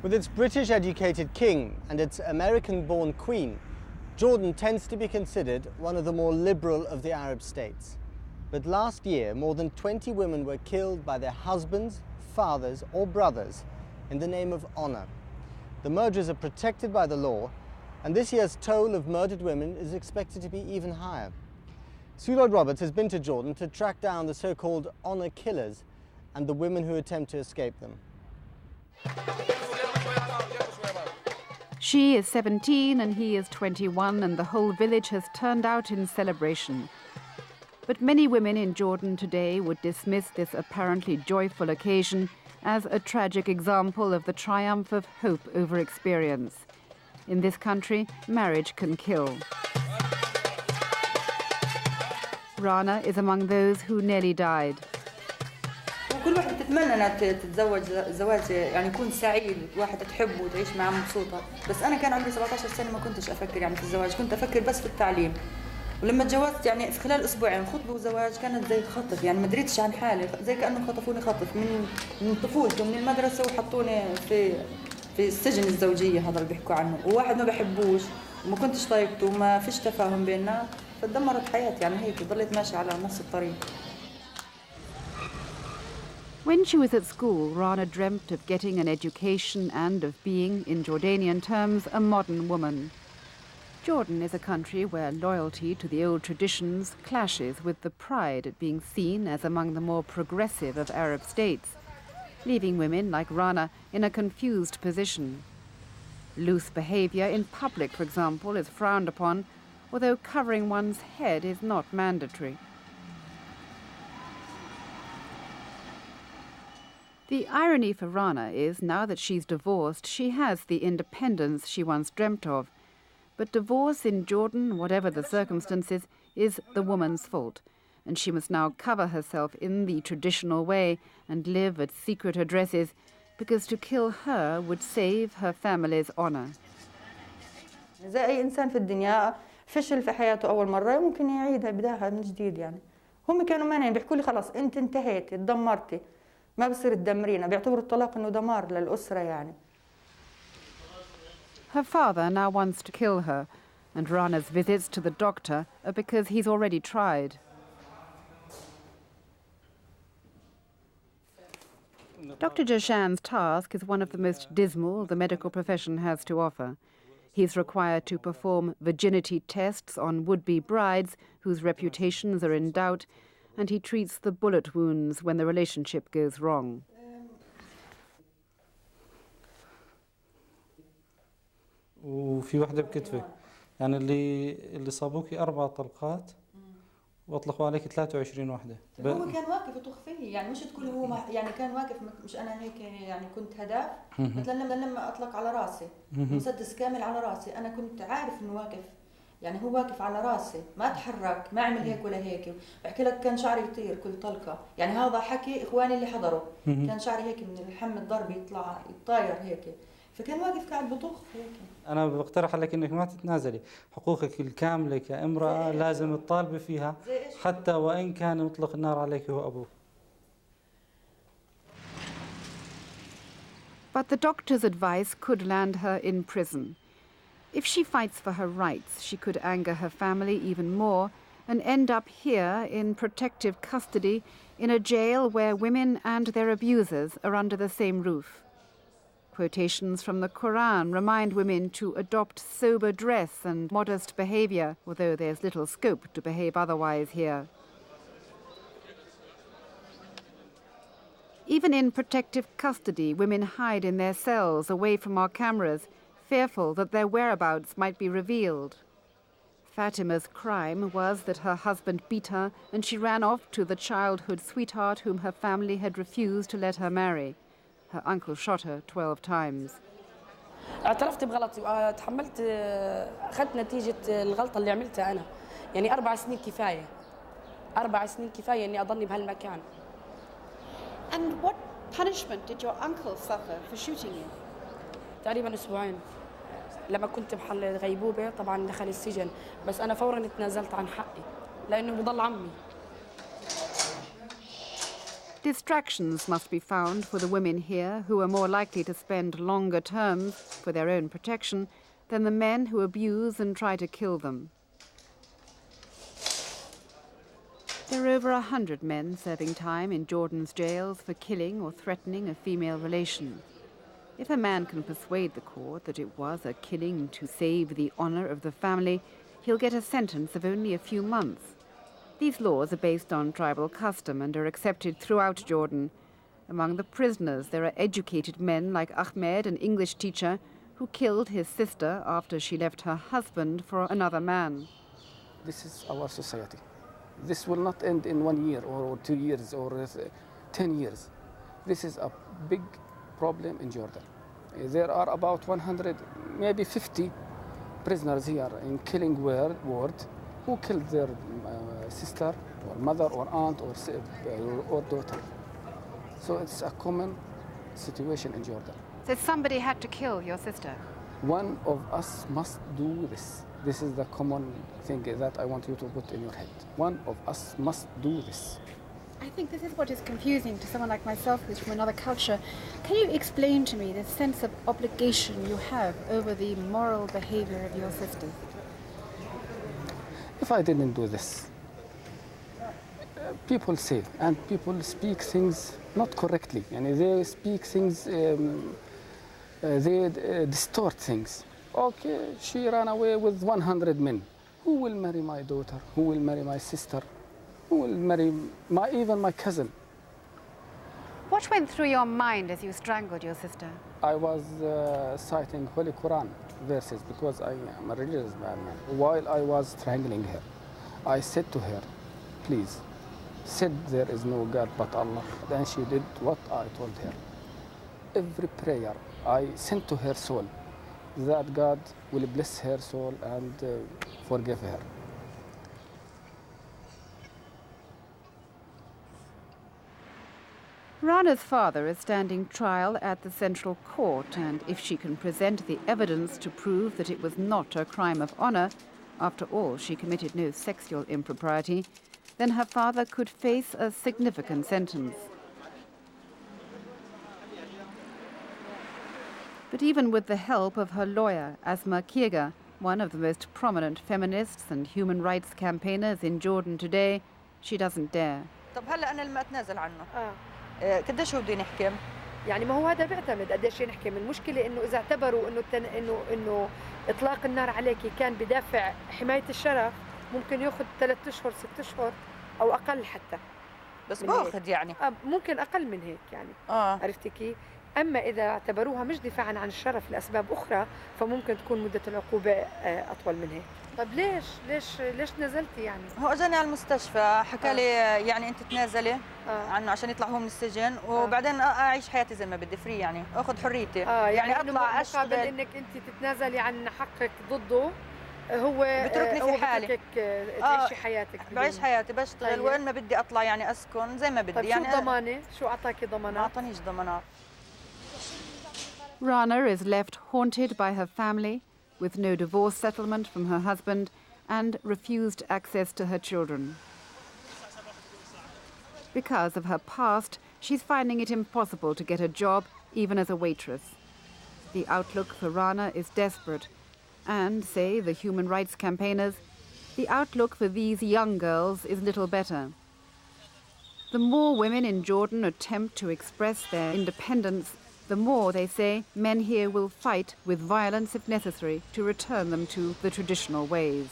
With its British-educated king and its American-born queen, Jordan tends to be considered one of the more liberal of the Arab states. But last year, more than 20 women were killed by their husbands, fathers or brothers in the name of honor. The murderers are protected by the law, and this year's toll of murdered women is expected to be even higher. Lloyd-Roberts has been to Jordan to track down the so-called honor killers and the women who attempt to escape them. She is 17 and he is 21, and the whole village has turned out in celebration. But many women in Jordan today would dismiss this apparently joyful occasion as a tragic example of the triumph of hope over experience. In this country, marriage can kill. Rana is among those who nearly died. كل واحدة تتمنى أنها تتزوج زواج يعني يكون سعيد، واحدة تحبه وتعيش معه مبسوطة، بس أنا كان عمري 17 سنة ما كنتش أفكر يعني في الزواج، كنت أفكر بس في التعليم. ولما تجوزت يعني في خلال أسبوعين خطبة وزواج كانت زي خطف، يعني ما دريتش عن حالي، زي كأنهم خطفوني خطف من طفولتي ومن المدرسة وحطوني في السجن الزوجية هذا اللي بيحكوا عنه، وواحد ما بحبوش وما كنتش طايقته وما فيش تفاهم بيننا، فتدمرت حياتي يعني هيك ضليت ماشية على نفس الطريق. When she was at school, Rana dreamt of getting an education and of being, in Jordanian terms, a modern woman. Jordan is a country where loyalty to the old traditions clashes with the pride at being seen as among the more progressive of Arab states, leaving women like Rana in a confused position. Loose behavior in public, for example, is frowned upon, although covering one's head is not mandatory. The irony for Rana is, now that she's divorced, she has the independence she once dreamt of. But divorce in Jordan, whatever the circumstances, is the woman's fault, and she must now cover herself in the traditional way and live at secret addresses, because to kill her would save her family's honor. زي أي إنسان في الدنيا فشل في حياته أول مرة ممكن يعيدها بداها من جديد يعني. هم كانوا مانعين بيحكوا لي خلاص أنت انتهيتي تدمرتي. ما بصير تدمرينا بيعتبروا الطلاق إنه دمار للأسرة يعني. Her father now wants to kill her, and Rana's visits to the doctor are because he's already tried. Dr. Jashan's task is one of the most dismal the medical profession has to offer. He's required to perform virginity tests on would-be brides whose reputations are in doubt, and he treats the bullet wounds when the relationship goes wrong. وفي واحدة بكتفك يعني اللي صابوكي 4 طلقات واطلقوا عليك 23 واحدة. هو كان واقف يطخ فيه يعني مش تقول هو يعني كان واقف مش أنا هيك يعني كنت هداف مثلا لما أطلق على راسي مسدس كامل على راسي أنا كنت عارف إنه واقف يعني هو واقف على راسي ما تحرك ما عمل هيك ولا هيك بحكي لك كان شعري يطير كل طلقة يعني هذا حكي إخواني اللي حضروا كان شعري هيك من الحم الضرب يطلع يطاير هيك فكان واقف قاعد بطخ هيك. أنا بقترح عليك إنك ما تتنازلي حقوقك الكاملة كامرأة لازم تطالبي فيها حتى وإن كان مطلق النار عليك هو أبوك. But the doctor's advice could land her in prison. If she fights for her rights, she could anger her family even more and end up here in protective custody in a jail where women and their abusers are under the same roof. Quotations from the Quran remind women to adopt sober dress and modest behavior, although there's little scope to behave otherwise here. Even in protective custody, women hide in their cells away from our cameras, fearful that their whereabouts might be revealed. Fatima's crime was that her husband beat her and she ran off to the childhood sweetheart whom her family had refused to let her marry. Her uncle shot her 12 times. اعترفت بغلطي وتحملت أخذت نتيجة الغلطة اللي عملتها أنا يعني 4 سنين كفاية 4 سنين كفاية إني أضلني بهالمكان. And what punishment did your uncle suffer for shooting you? تقريبا 2 أسبوع. لما كنت بحل غيبوبة طبعا دخل السجن بس أنا فورا تنازلت عن حقي لأنه بضل عمي. Distractions must be found for the women here, who are more likely to spend longer terms for their own protection than the men who abuse and try to kill them. There are over 100 men serving time in Jordan's jails for killing or threatening a female relation. If a man can persuade the court that it was a killing to save the honor of the family, he'll get a sentence of only a few months. These laws are based on tribal custom and are accepted throughout Jordan. Among the prisoners, there are educated men like Ahmed, an English teacher, who killed his sister after she left her husband for another man. This is our society. This will not end in 1 year or 2 years or 10 years. This is a big problem in Jordan. There are about 100, maybe 50 prisoners here in killing ward who killed their sister or mother or aunt or daughter. So it's a common situation in Jordan. So somebody had to kill your sister? One of us must do this. This is the common thing that I want you to put in your head. One of us must do this. I think this is what is confusing to someone like myself who's from another culture. Can you explain to me the sense of obligation you have over the moral behavior of your sister? If I didn't do this, people say, and people speak things not correctly. And they speak things, they distort things. Okay, she ran away with 100 men. Who will marry my daughter? Who will marry my sister? Who will marry even my cousin? What went through your mind as you strangled your sister? I was citing Holy Quran verses because I am a religious man. While I was strangling her, I said to her, please, said there is no God but Allah. Then she did what I told her. Every prayer I sent to her soul, that God will bless her soul and forgive her. Rana's father is standing trial at the Central Court, and if she can present the evidence to prove that it was not a crime of honor, after all, she committed no sexual impropriety, then her father could face a significant sentence. But even with the help of her lawyer, Asma Kirga, one of the most prominent feminists and human rights campaigners in Jordan today, she doesn't dare. طب هلا أنا لما أتنازل عنه قديش هو بده ينحكم؟ يعني ما هو هذا بيعتمد قديش ينحكم. المشكلة إنه إذا اعتبروا إنه إطلاق النار عليك كان بدافع حماية الشرف ممكن يأخذ 3 أشهر 6 أشهر أو أقل حتى. بس باخذ يعني. ممكن أقل من هيك يعني. عرفتي كيف؟ أما إذا اعتبروها مش دفاعاً عن الشرف لأسباب أخرى فممكن تكون مدة العقوبة أطول من هيك. طب ليش نزلتي يعني؟ هو اجاني على المستشفى حكى لي يعني انت تنازلي عنه عشان يطلع هو من السجن وبعدين اعيش حياتي زي ما بدي فري يعني اخذ حريتي يعني اطلع اشتغل. مقابل انك انت تتنازلي عن حقك ضده هو بتركني في حالي بتركك تعيشي حياتك. بعيش حياتي بشتغل وين ما بدي اطلع يعني اسكن زي ما بدي. طيب يعني شو ضمانه؟ شو اعطاكي ضمانات؟ ما اعطانيش ضمانات. Rana is left haunted by her family, with no divorce settlement from her husband and refused access to her children. Because of her past, she's finding it impossible to get a job, even as a waitress. The outlook for Rana is desperate, and, say the human rights campaigners, the outlook for these young girls is little better. The more women in Jordan attempt to express their independence, the more, they say, men here will fight with violence if necessary to return them to the traditional ways.